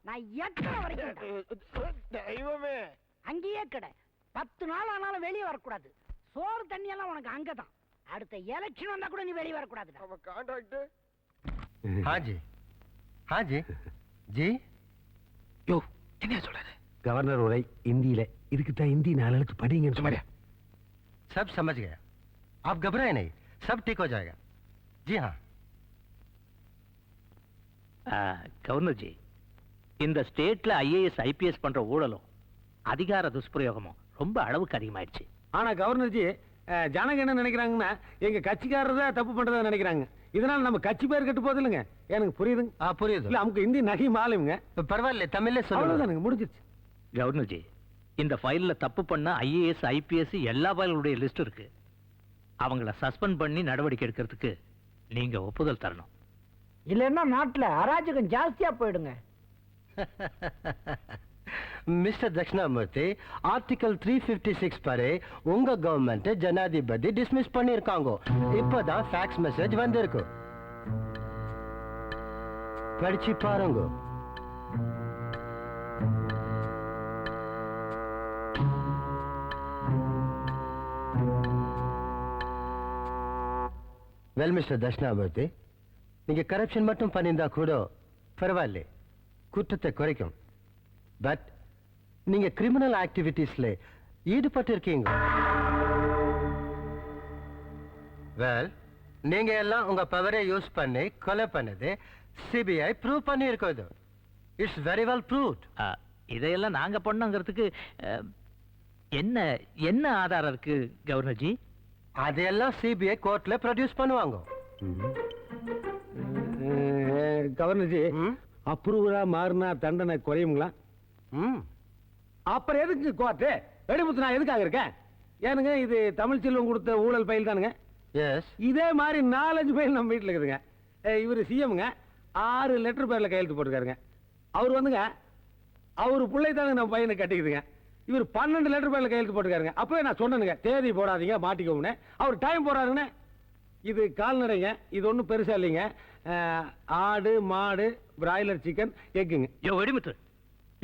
நான் எட்டரை வரைக்கும் தெய்வமே. அங்கேயே கடை. 10 நாள் ஆனாலும் வெளியே வரக்கூடாது. சோறு தண்ணி எல்லாம் உனக்கு அங்கதான். அடுத்த எலெக்ஷன் வந்தா கூட நீ வெளியே வரக்கூடாது. அவன் கான்ட்ராக்ட். हाँ जी, हाँ जी, जी. யோ என்ன சொல்றாரு? கவர்னர் உரை இந்தியில. இதுக்கு தான் இந்தி 4 எழுத்து படிங்கன்னு சொன்னாரு. सब समझ गया. आप घबराए नहीं, सब ठीक हो जाएगा. जी हाँ. கவர்னர்ஜி, இந்த ஸ்டேட்ல ஐஏஎஸ் ஐபிஎஸ் பண்ற ஊழலும் அதிகார துஷ்பிரயோகமும் ரொம்ப அளவுக்கு அதிகமாயிடுச்சு. ஆனா கவர்னர்ஜி, ஜனங்க என்ன நினைக்கிறாங்கன்னா எங்க கட்சிக்காரர் தான் தப்பு பண்றதா நினைக்கிறாங்க. இதனால நம்ம கட்சி பேர் கெட்டு போகுது இல்லைங்க. எனக்கு புரியுதுங்க. புரியுது. இல்ல நமக்கு இந்தி நகி மாலுங்க. பரவாயில்ல, தமிழ்ல சொல்லுங்க. முடிஞ்சிருச்சு. கவர்னர்ஜி, இந்த ஃபைல்ல தப்பு பண்ண ஐஏஎஸ் ஐபிஎஸ் எல்லா ஃபைலுடைய லிஸ்ட் இருக்கு. அவங்கள சஸ்பெண்ட் பண்ணி நடவடிக்கை எடுக்கிறதுக்கு நீங்க ஒப்புதல் தரணும். இல்லன்னா நாட்டுல அராஜகம் ஜாஸ்தியா போயிடுங்க. மிஸ்டர் தட்சிணாமூர்த்தி, ஆர்டிகல் 356 படி உங்க கவர்மெண்ட் ஜனாதிபதி டிஸ்மிஸ் பண்ணிருக்காங்க. இப்பதான் ஃபேக்ஸ் மெசேஜ் வந்திருக்கு. படிச்சு பாருங்க. வெல் மிஸ்டர் தட்சிணாமூர்த்தி, நீங்க கரப்ஷன் மட்டும் பண்ணியிருந்தா கூட பரவாயில்ல, குற்றத்தை குறைக்கும். பட் நீங்க கிரிமினல் ஆக்டிவிட்டீஸ்ல ஈடுபட்டிருக்கீங்க. வெல், நீங்க எல்லாம் உங்க பவரை யூஸ் பண்ணி கொலை பண்ணது சிபிஐ ப்ரூவ் பண்ணி இருக்குது. It's very well proved. இதையெல்லாம் நாங்க பண்ணோங்கிறதுக்கு என்ன என்ன ஆதாரம் இருக்கு கவர்னர்ஜி? அதெல்லாம் சிபிஐ கோர்ட்ல ப்ரொடியூஸ் பண்ணுவாங்க. கவர்னர்ஜி, அப்ரூவரா மாறினா தண்டனை குறையுங்களா? அப்புறம் எதுக்கு கோர்ட்டு? வெடிமுத்து நான் எதுக்காக இருக்கேன்? ஏனுங்க, இது தமிழ் செல்வம் கொடுத்த ஊழல் பயில் தானுங்க. எஸ். இதே மாதிரி 4-5 பயில் நம்ம வீட்டில் இருக்குதுங்க. இவர் சிஎம்ங்க 6 லெட்டர் பேர்ல கையெழுத்து போட்டுருக்காருங்க. அவர் வந்துங்க அவர் பிள்ளை தானுங்க நம்ம பையனை கட்டிக்குதுங்க. இவர் 12 லெட்டர் பேர்ல கையெழுத்து போட்டுருக்காருங்க. அப்பவே நான் சொன்னேனுங்க, தேதி போடாதீங்க மாட்டிக்கோன்னு. அவர் டைம் போறாருன்னு. இது கால்நடைங்க, இது ஒன்றும் பெருசா இல்லைங்க. ஆடு, மாடு, பிராய்லர் சிக்கன், எக்குங்க. யோ வெடிமுத்து,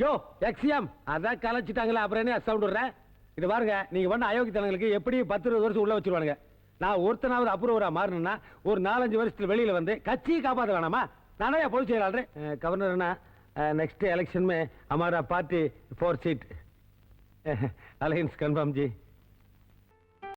யோ எக்ஸியம் அதான் கலைச்சிட்டாங்களே, அப்புறம் என்ன சவுண்ட் விடுறேன்? இது பாருங்க, நீங்க பண்ண அயோக்கியத்தனங்களுக்கு எப்படி 10-20 வருஷம் உள்ள வச்சிருவானுங்க. நான் ஒருத்தனாவது அப்ரூவரா மாறணும்னா ஒரு 4-5 வருஷத்துல வெளியில வந்து கட்சியை காப்பாற்ற வேணாமா? நானே பொதுச் செயலாளர். கவர்னர்னா नेक्स्ट इलेक्शन में हमारा पार्टी 4 सीट अलायंस कंफर्म जी.